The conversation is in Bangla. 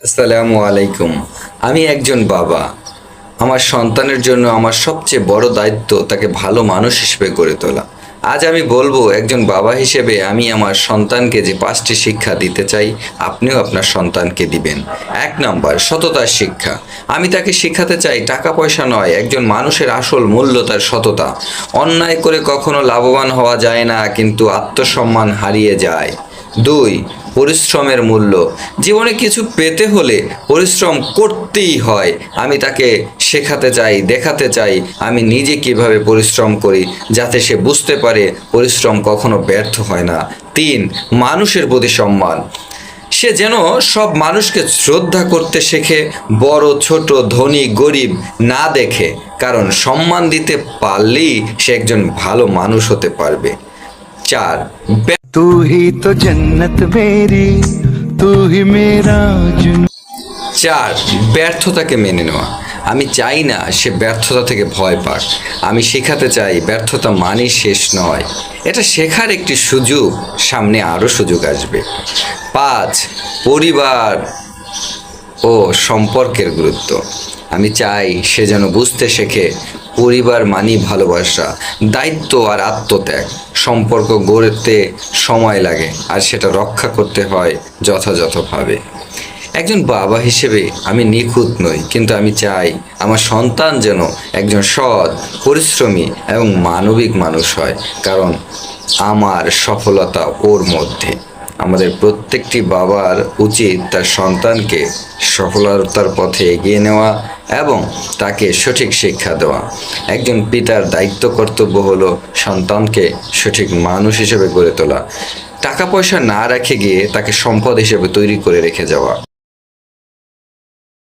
আসসালামু আলাইকুম। আমি একজন বাবা। আমার সন্তানের জন্য আমার সবচেয়ে বড় দায়িত্ব তাকে ভালো মানুষ হিসেবে গড়ে তোলা। আজ আমি বলবো, একজন বাবা হিসেবে আমি আমার সন্তানকে যে 5টি শিক্ষা দিতে চাই, আপনিও আপনার সন্তানকে দিবেন। 1 নম্বর, সততার শিক্ষা। আমি তাকে শিখাতে চাই টাকা পয়সা নয়, একজন মানুষের আসল মূল্য তার সততা। অন্যায় করে কখনো লাভবান হওয়া যায় না, কিন্তু আত্মসম্মান হারিয়ে যায়। 2, পরিশ্রমের মূল্য। জীবনে কিছু পেতে হলে পরিশ্রম করতেই হয়। আমি তাকে শেখাতে চাই, দেখাতে চাই আমি নিজে কিভাবে পরিশ্রম করি, যাতে সে বুঝতে পারে পরিশ্রম কখনো ব্যর্থ হয় না। 3, মানুষের প্রতি সম্মান। সে যেন সব মানুষকে শ্রদ্ধা করতে শেখে, বড় ছোট ধনী গরিব না দেখে, কারণ সম্মান দিতে পারলেই সে একজন ভালো মানুষ হতে পারবে। 4, तू ही तो जन्नत मेरी, तू ही मेरा जुनून। 4, ব্যর্থতাকে মেনে নেওয়া। আমি চাই না সে ব্যর্থতা থেকে ভয় পাক। আমি শেখাতে চাই ব্যর্থতা মানেই শেষ নয়, এটা শেখার একটি সুযোগ, সামনে আরও সুযোগ আসবে। 5, পরিবার ও সম্পর্কের গুরুত্ব। আমি চাই সে যেন বুঝতে শেখে পরিবার মানেই ভালোবাসা, দায়িত্ব আর আত্মত্যাগ। সম্পর্ক গড়তে সময় লাগে, আর সেটা রক্ষা করতে হয় যথাযথভাবে। একজন বাবা হিসেবে আমি নিখুঁত নই, কিন্তু আমি চাই আমার সন্তান যেন একজন সৎ, পরিশ্রমী এবং মানবিক মানুষ হয়, কারণ আমার সফলতা ওর মধ্যে। আমাদের প্রত্যেকটি বাবার উচিত তার সন্তানকে সফলতার পথে এগিয়ে নেওয়া এবং তাকে সঠিক শিক্ষা দেওয়া। একজন পিতার দায়িত্ব কর্তব্য হলো সন্তানকে সঠিক মানুষ হিসেবে গড়ে তোলা, টাকা পয়সা না রেখে গিয়ে তাকে সম্পদ হিসেবে তৈরি করে রেখে যাওয়া।